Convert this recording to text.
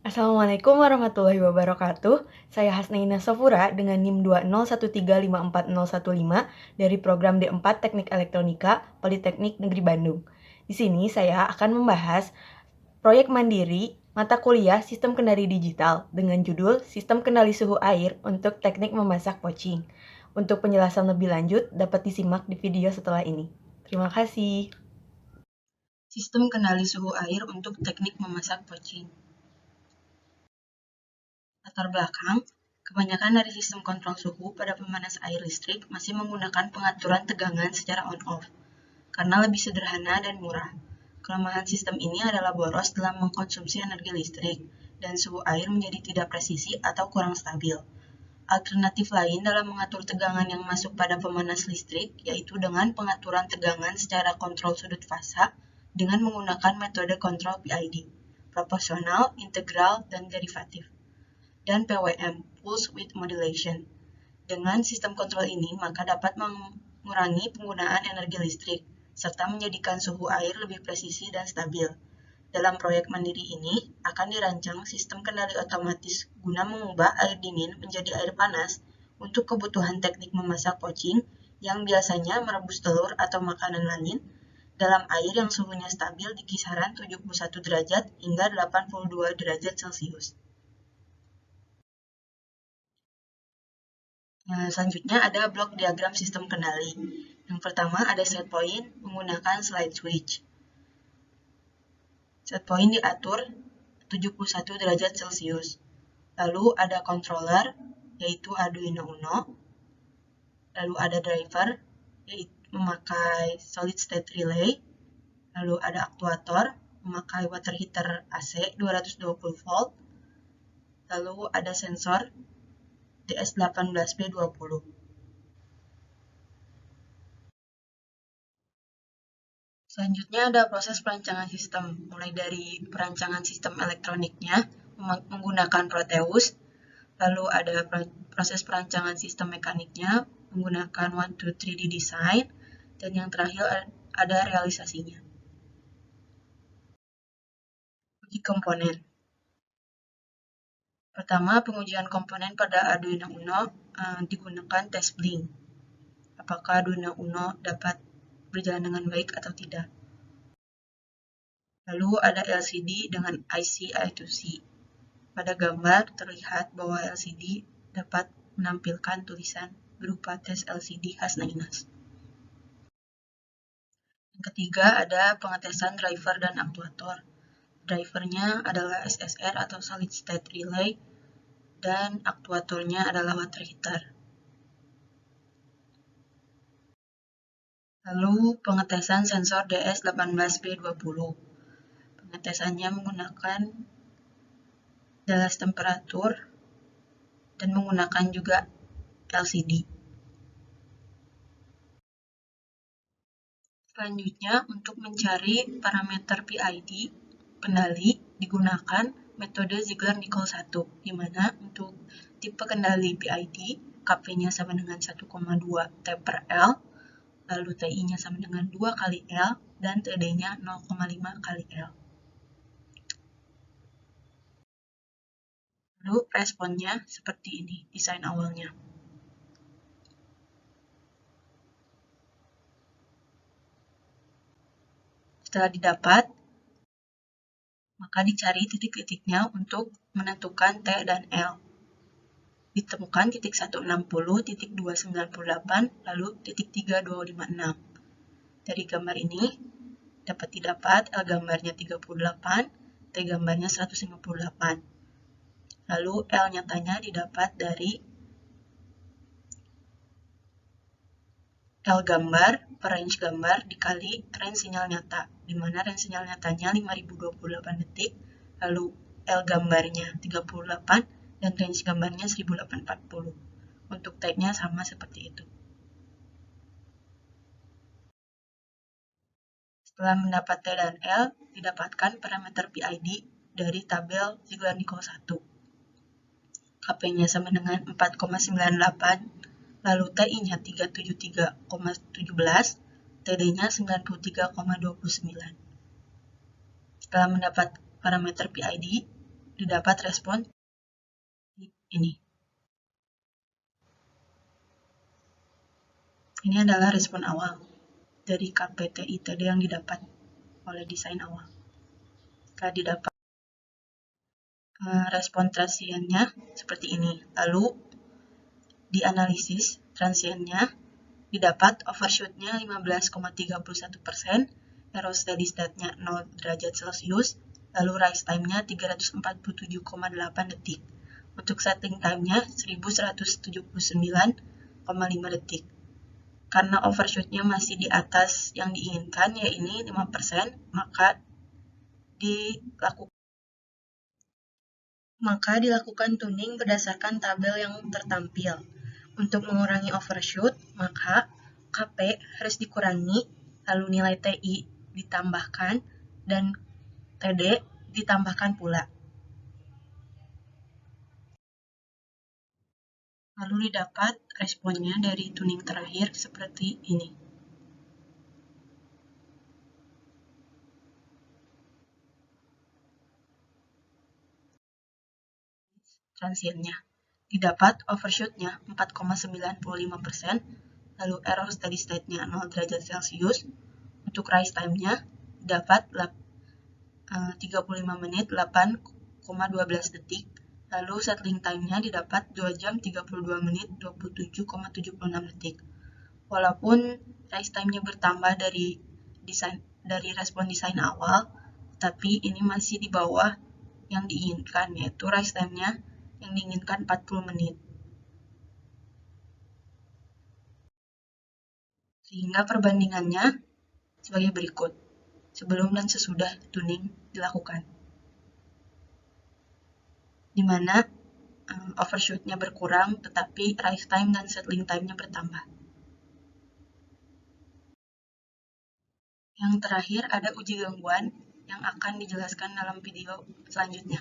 Assalamualaikum warahmatullahi wabarakatuh. Saya Hasnaina Safura dengan NIM 201354015 dari program D4 Teknik Elektronika Politeknik Negeri Bandung. Di sini saya akan membahas proyek mandiri mata kuliah Sistem Kendali Digital dengan judul Sistem Kendali Suhu Air untuk Teknik Memasak Pocing. Untuk penjelasan lebih lanjut dapat disimak di video setelah ini. Terima kasih. Sistem kendali suhu air untuk teknik memasak pocing. Latar belakang, kebanyakan dari sistem kontrol suhu pada pemanas air listrik masih menggunakan pengaturan tegangan secara on-off, karena lebih sederhana dan murah. Kelemahan sistem ini adalah boros dalam mengkonsumsi energi listrik, dan suhu air menjadi tidak presisi atau kurang stabil. Alternatif lain dalam mengatur tegangan yang masuk pada pemanas listrik yaitu dengan pengaturan tegangan secara kontrol sudut fasa dengan menggunakan metode kontrol PID, proporsional, integral, dan derivatif, dan PWM, Pulse Width Modulation. Dengan sistem kontrol ini, maka dapat mengurangi penggunaan energi listrik, serta menjadikan suhu air lebih presisi dan stabil. Dalam proyek mandiri ini, akan dirancang sistem kendali otomatis guna mengubah air dingin menjadi air panas untuk kebutuhan teknik memasak pocing yang biasanya merebus telur atau makanan lain dalam air yang suhunya stabil di kisaran 71 derajat hingga 82 derajat Celcius. Selanjutnya ada blok diagram sistem kendali. Yang pertama ada set point menggunakan slide switch. Set point diatur 71 derajat Celcius. Lalu ada controller, yaitu Arduino Uno. Lalu ada driver, yaitu memakai solid state relay. Lalu ada aktuator, memakai water heater AC 220 volt. Lalu ada sensor DS18B20. Selanjutnya ada proses perancangan sistem, mulai dari perancangan sistem elektroniknya menggunakan Proteus, lalu ada proses perancangan sistem mekaniknya menggunakan 1-2-3D design, dan yang terakhir ada realisasinya. Uji komponen. Pertama, pengujian komponen pada Arduino Uno digunakan tes blink. Apakah Arduino Uno dapat berjalan dengan baik atau tidak. Lalu ada LCD dengan IC I2C. Pada gambar terlihat bahwa LCD dapat menampilkan tulisan berupa tes LCD Hasnainas. Yang ketiga ada pengetesan driver dan aktuator. Drivernya adalah SSR atau Solid State Relay dan aktuatornya adalah water heater. Lalu pengetesan sensor DS18B20. Pengetesannya menggunakan dalas temperatur dan menggunakan juga LCD. Selanjutnya, untuk mencari parameter PID kendali digunakan metode Ziegler-Nichols 1, di mana untuk tipe kendali PID Kp-nya sama dengan 1,2 T per L, lalu TI-nya sama dengan 2 kali L, dan TD-nya 0,5 kali L. Lalu responnya seperti ini, desain awalnya. Setelah didapat, maka dicari titik-titiknya untuk menentukan T dan L. Ditemukan titik 160, titik 298, lalu titik 3256. Dari gambar ini dapat didapat L gambarnya 38, T gambarnya 158. Lalu L nyatanya didapat dari L gambar per range gambar dikali range sinyal nyata, di mana range sinyal nyatanya 5028 detik, lalu L gambarnya 38, dan range gambarnya 1840. Untuk T-nya sama seperti itu. Setelah mendapat T dan L, didapatkan parameter PID dari tabel Ziegler-Nichols 1. Kp-nya sama dengan 4,98, lalu TI-nya 373,17, TD-nya 93,29. Setelah mendapat parameter PID, didapat respon ini. Ini adalah respon awal dari KPT-ITD yang didapat oleh desain awal. Jika didapat respon transiennya seperti ini. Lalu dianalisis transiennya didapat overshoot-nya 15,31%, error steady state-nya 0 derajat Celcius, lalu rise time-nya 347,8 detik. Untuk setting time-nya 1179,5 detik. Karena overshoot-nya masih di atas yang diinginkan, yaitu 5%, maka dilakukan tuning berdasarkan tabel yang tertampil. Untuk mengurangi overshoot, maka KP harus dikurangi, lalu nilai TI ditambahkan, dan TD ditambahkan pula. Lalu didapat responnya dari tuning terakhir seperti ini. Transiennya didapat overshoot-nya 4,95%, lalu error steady state-nya 0 derajat Celcius. Untuk rise time-nya dapat 35 menit 8,12 detik, lalu settling time-nya didapat 2 jam 32 menit 27,76 detik. Walaupun rise time-nya bertambah dari respon desain awal, tapi ini masih di bawah yang diinginkan, yaitu rise time-nya yang diinginkan 40 menit. Sehingga perbandingannya sebagai berikut, sebelum dan sesudah tuning dilakukan. Di mana overshoot-nya berkurang, tetapi rise time dan settling time-nya bertambah. Yang terakhir ada uji gangguan yang akan dijelaskan dalam video selanjutnya.